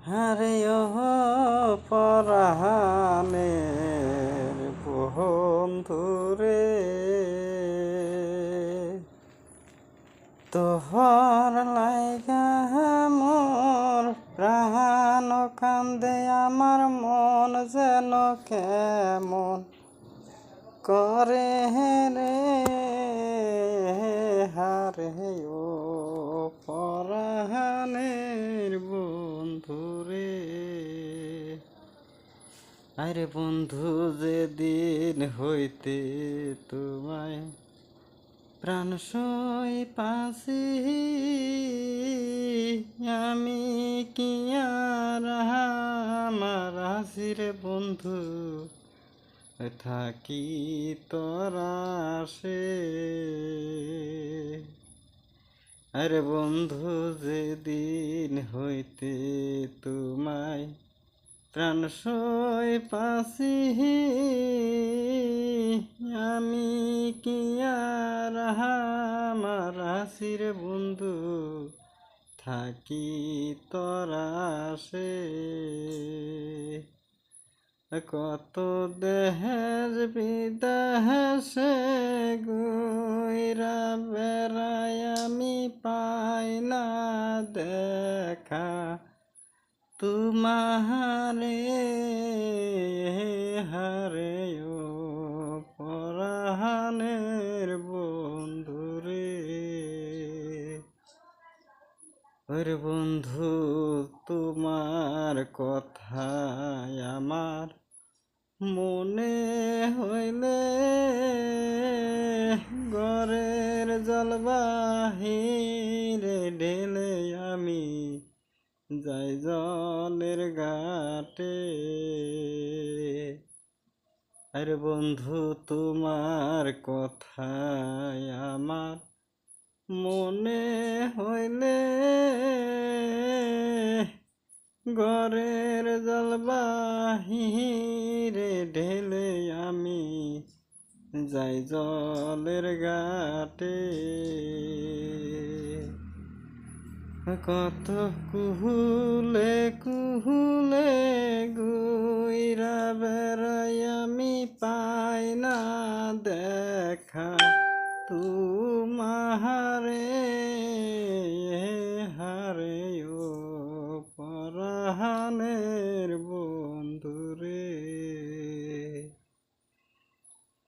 আরে ও পরাণের বন্ধুরে, তোহর লাইগা মোর প্রাণ কান্দে, আমার মন যেন কেমন করে রে। হারে ও পরাণের বন্ধুরে, আরে বন্ধু যেদিন হইতে তোমায় প্রাণ সই পাশি, আমি কি আর আমার হাসিরে বন্ধু থাকি তোরা সে। আরে বন্ধু যেদিন হইতে তোমায় প্রাণ সই পাশি, আমি কি আর আমার হাসির বন্ধু থাকি তোরা সে। কত দেহের বিদেশে গুইরা বেড়াই, আমি পাই না দেখা তুমারে। হারে ও পরাণের বন্ধুরে, ওরে বন্ধু তোমার কথায় আমার মনে হইলে ঘরের জল বাহিরে ঢেলে আমি যাই জলের ঘাটে। আরে বন্ধু তোমার কথায় আমার মনে হইলে ঘরের জল বাহিরে ঢেলে আমি যাই জলের ঘাটে। কত কুহুলে কুহুলে গুইরা বেড়াই, আমি পাই না দেখা তুমারে।